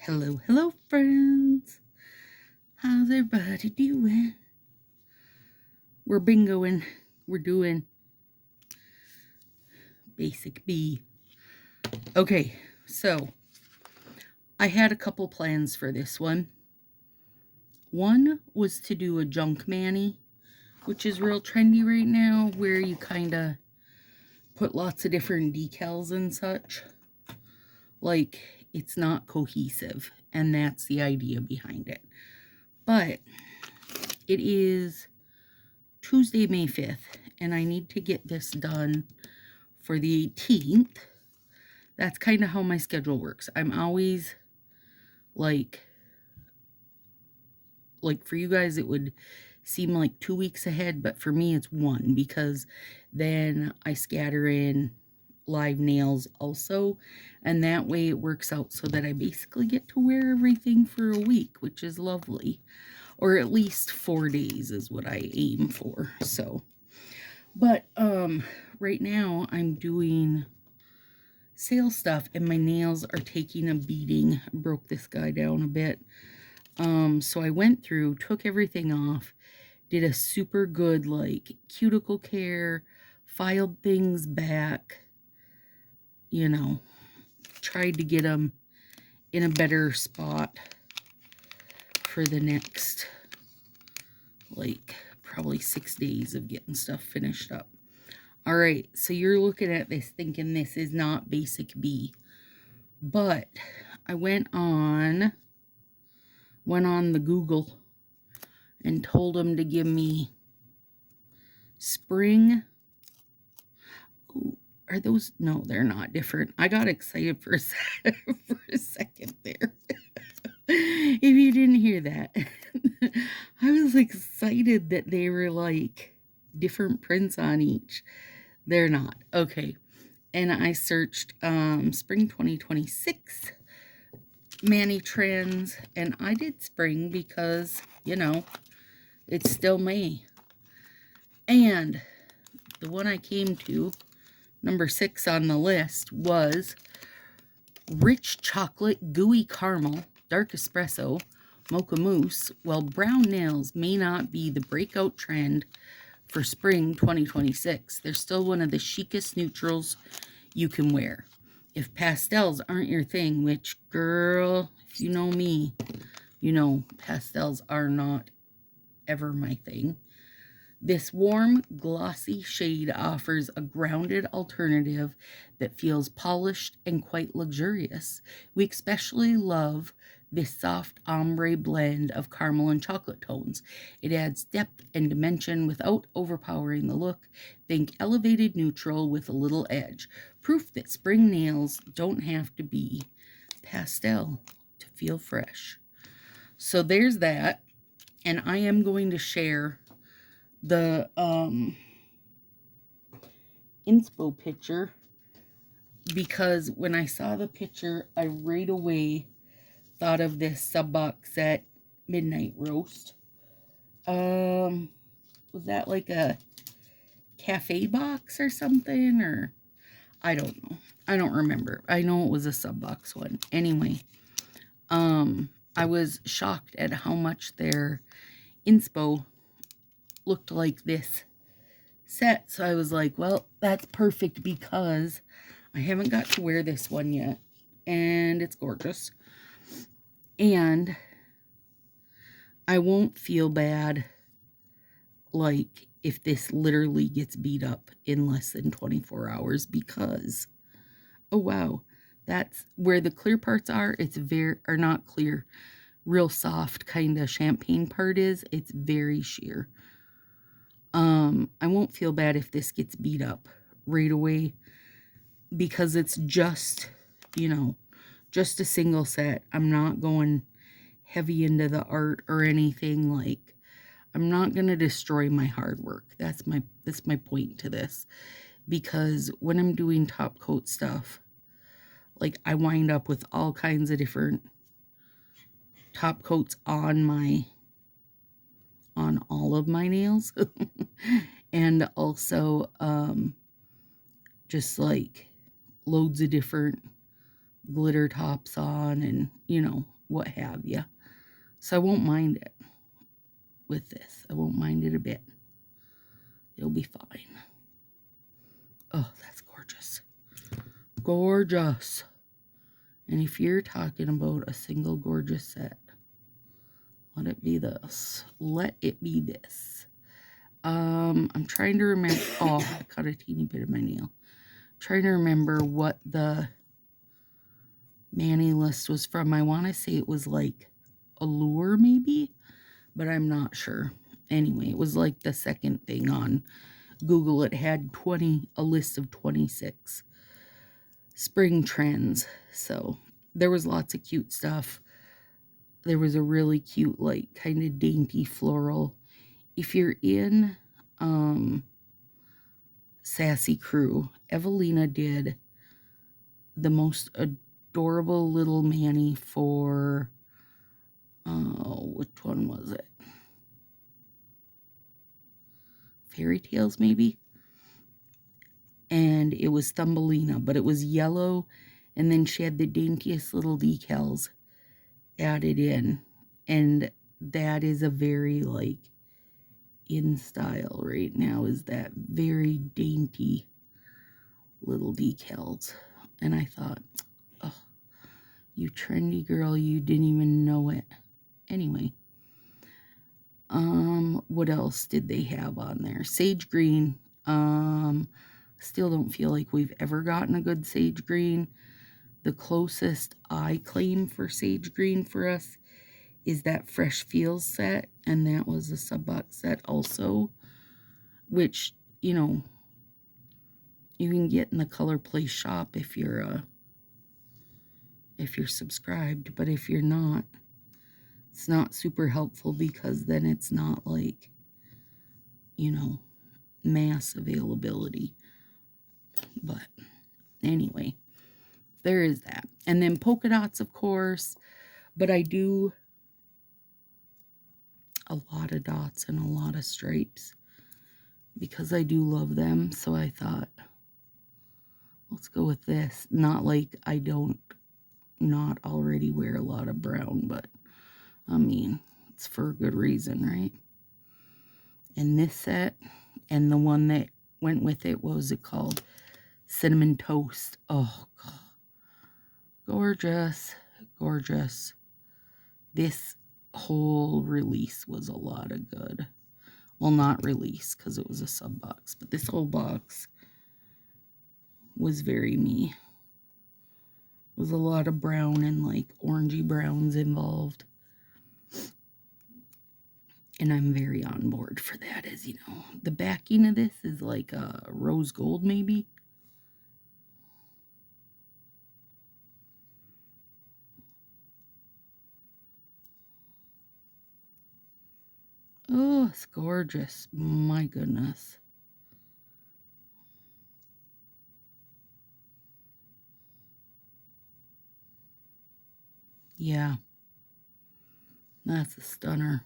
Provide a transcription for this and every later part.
Hello, hello, friends. How's everybody doing? We're bingoing. We're doing basic B. Okay, so I had a couple plans for this one. One was to do a junk mani, which is real trendy right now, where you kind of put lots of different decals and such. Like, it's not cohesive, and that's the idea behind it. But it is Tuesday, May 5th, and I need to get this done for the 18th. That's kind of how my schedule works. I'm always like for you guys it would seem like 2 weeks ahead, but for me it's one, because then I scatter in live nails also, and that way it works out so that I basically get to wear everything for a week, which is lovely. Or at least 4 days is what I aim for. So, but right now I'm doing sale stuff and my nails are taking a beating. Broke this guy down a bit. So I went through, took everything off, did a super good like cuticle care, filed things back, tried to get them in a better spot for the next like probably 6 days of getting stuff finished up. All right, so you're looking at this thinking this is not basic B, but I went on the Google and told them to give me spring. Ooh, are those? No, they're not different. I got excited for a second there. If you didn't hear that, I was excited that they were like different prints on each. They're not. Okay. And I searched spring 2026 mani trends, and I did spring because, it's still May. And the one I came to, number 6 on the list, was rich chocolate, gooey caramel, dark espresso, mocha mousse. While brown nails may not be the breakout trend for spring 2026, they're still one of the chicest neutrals you can wear. If pastels aren't your thing, which, girl, if you know me, you know pastels are not ever my thing, this warm, glossy shade offers a grounded alternative that feels polished and quite luxurious. We especially love this soft ombre blend of caramel and chocolate tones. It adds depth and dimension without overpowering the look. Think elevated neutral with a little edge. Proof that spring nails don't have to be pastel to feel fresh. So there's that. And I am going to share the inspo picture, because when I saw the picture, I right away thought of this sub box set midnight roast. Was that like a cafe box or something, or I don't know. I don't remember. I know it was a sub box one. Anyway, I was shocked at how much their inspo looked like this set. So I was like, well, that's perfect because I haven't got to wear this one yet, and it's gorgeous. And I won't feel bad like if this literally gets beat up in less than 24 hours, because oh wow, that's where the clear parts are. It's are not clear, real soft kind of champagne part is. It's very sheer. I won't feel bad if this gets beat up right away, because it's just, just a single set. I'm not going heavy into the art or anything. Like, I'm not going to destroy my hard work. That's my point to this, because when I'm doing top coat stuff, like, I wind up with all kinds of different top coats on all of my nails. And also just like loads of different glitter tops on, and what have you. So I won't mind it with this. I won't mind it a bit. It'll be fine. Oh, that's gorgeous. Gorgeous. And if you're talking about a single gorgeous set, let it be this. Let it be this. I'm trying to remember. Oh, I cut a teeny bit of my nail. Trying to remember what the Manny list was from. I want to say it was like Allure, maybe, but I'm not sure. Anyway, it was like the second thing on Google. It had a list of 26 spring trends. So there was lots of cute stuff. There was a really cute, like, kind of dainty floral. If you're in Sassy Crew, Evelina did the most adorable little Manny for, which one was it? Fairy Tales, maybe? And it was Thumbelina, but it was yellow, and then she had the daintiest little decals added in, and that is a very, like, in style right now, is that very dainty little decals. And I thought, oh, you trendy girl, you didn't even know it. Anyway, what else did they have on there? Sage green. Still don't feel like we've ever gotten a good sage green. The closest I claim for sage green for us is that Fresh Feels set, and that was a sub-box set also, which, you know, you can get in the Color Place shop if you're subscribed, but if you're not, it's not super helpful, because then it's not like, you know, mass availability. But anyway, there is that. And then polka dots, of course, but I do a lot of dots and a lot of stripes because I do love them. So I thought, let's go with this. Not like I don't not already wear a lot of brown, but I mean, it's for a good reason, right? And this set and the one that went with it, what was it called? Cinnamon Toast. Oh, God. Gorgeous. Gorgeous. This whole release was a lot of good. Well, not release, because it was a sub box, but this whole box was very me. Was a lot of brown and like orangey browns involved. And I'm very on board for that, as you know. The backing of this is like rose gold, maybe. Oh, it's gorgeous. My goodness. Yeah. That's a stunner.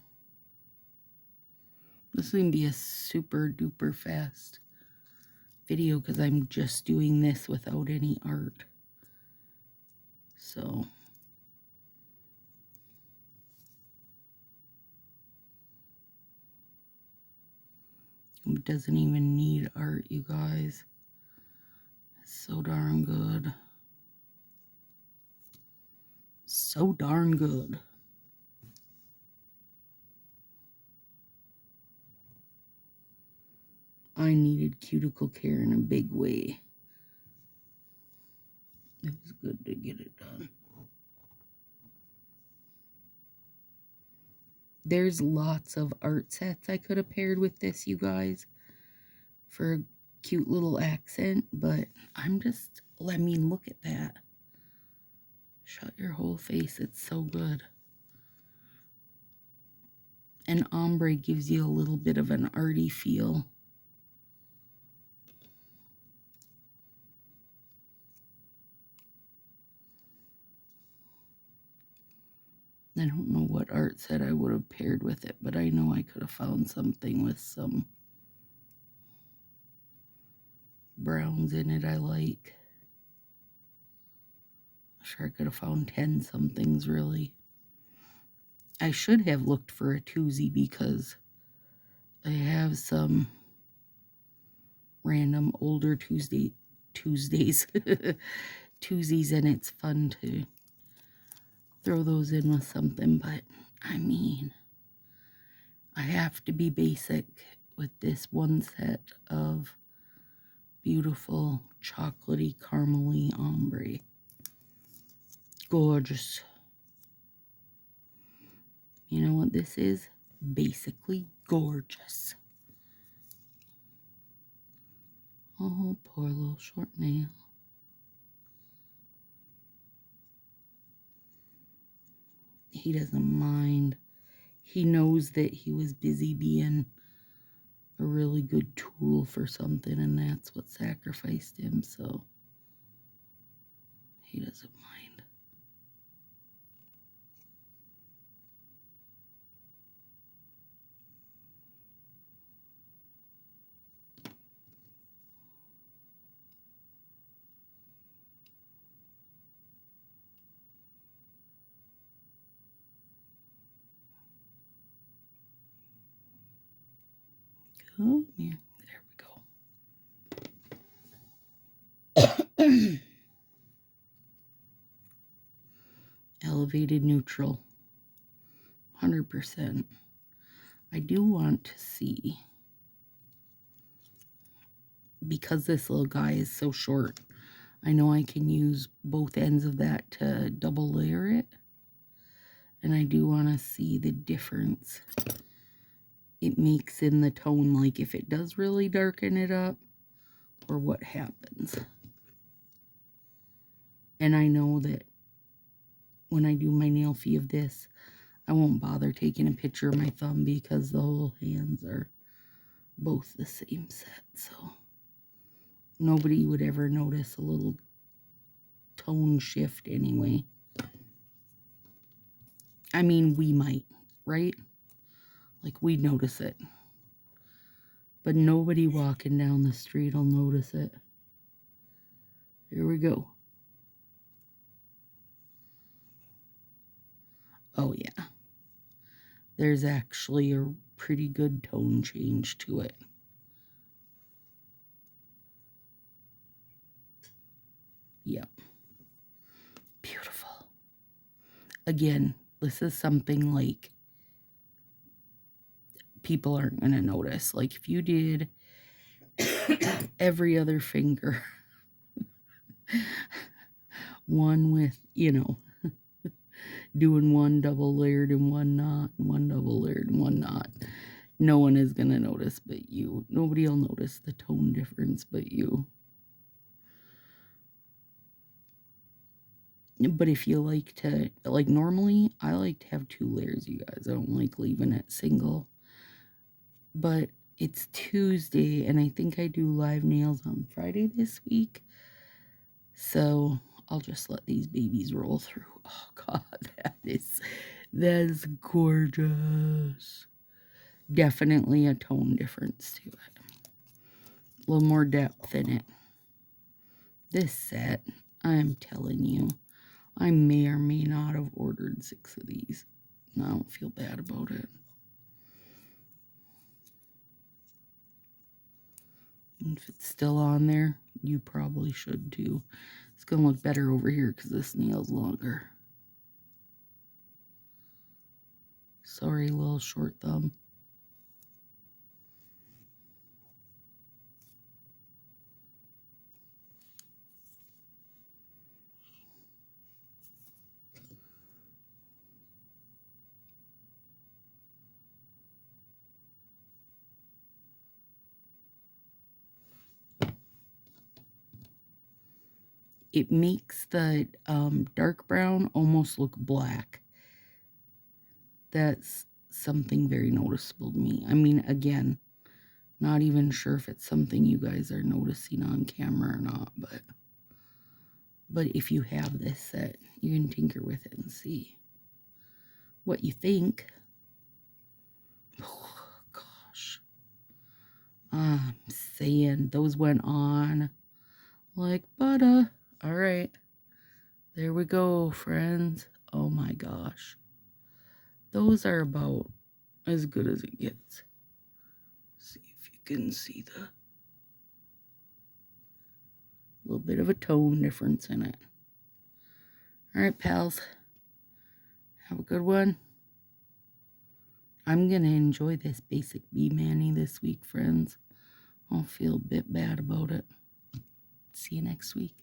This is going to be a super duper fast video because I'm just doing this without any art. So it doesn't even need art, you guys. It's so darn good. So darn good. I needed cuticle care in a big way. It was good to get it done. There's lots of art sets I could have paired with this, you guys, for a cute little accent, but I'm just, I mean, look at that. Shut your whole face. It's so good. And ombre gives you a little bit of an arty feel. I don't know what art set I would have paired with it, but I know I could have found something with some browns in it I like. I'm sure I could have found 10 somethings, really. I should have looked for a twosie because I have some random older Tuesdays, twosies, and it's fun to throw those in with something, but I mean, I have to be basic with this one set of beautiful chocolatey caramely ombre. Gorgeous. You know what this is? Basically gorgeous. Oh, poor little short nail. He doesn't mind. He knows that he was busy being a really good tool for something, and that's what sacrificed him, so he doesn't mind. Come here. There we go. Elevated neutral. 100%. I do want to see, because this little guy is so short, I know I can use both ends of that to double layer it. And I do want to see the difference it makes in the tone, like if it does really darken it up or what happens. And I know that when I do my nail fee of this, I won't bother taking a picture of my thumb because the whole hands are both the same set, so nobody would ever notice a little tone shift anyway. I mean, we might, right? Like, we'd notice it. But nobody walking down the street will notice it. Here we go. Oh, yeah. There's actually a pretty good tone change to it. Yep. Beautiful. Again, this is something like people aren't going to notice. Like, if you did every other finger, one with, you know, doing one double layered and one not, one double layered and one not, no one is going to notice but you. Nobody will notice the tone difference but you. But if you like to, like, normally I like to have 2 layers, you guys. I don't like leaving it single. But it's Tuesday, and I think I do live nails on Friday this week. So I'll just let these babies roll through. Oh, God, that is gorgeous. Definitely a tone difference to it. A little more depth in it. This set, I'm telling you, I may or may not have ordered 6 of these. I don't feel bad about it. And if it's still on there, you probably should too. It's going to look better over here because this nail's longer. Sorry, little short thumb. It makes the dark brown almost look black. That's something very noticeable to me. I mean, again, not even sure if it's something you guys are noticing on camera or not, but if you have this set, you can tinker with it and see what you think. Oh, gosh. I'm saying those went on like butter. All right. There we go, friends. Oh my gosh. Those are about as good as it gets. See if you can see the little bit of a tone difference in it. All right, pals. Have a good one. I'm going to enjoy this basic bee mani this week, friends. I'll feel a bit bad about it. See you next week.